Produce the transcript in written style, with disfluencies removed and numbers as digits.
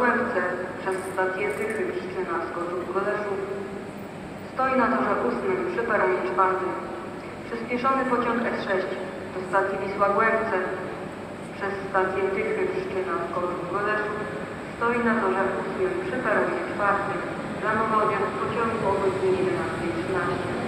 Głębce przez stację Tychy, Ścina, Skoczów, Goleszów. Stoi na torze 8 przy peronie 4. Przyspieszony pociąg S6 do stacji Wisła Głębce przez stację Tychy, Ścina, Skoczów, Goleszów. Stoi na torze 8 przy peronie 4. Planowy odjazd pociągu o godzinie 11:13.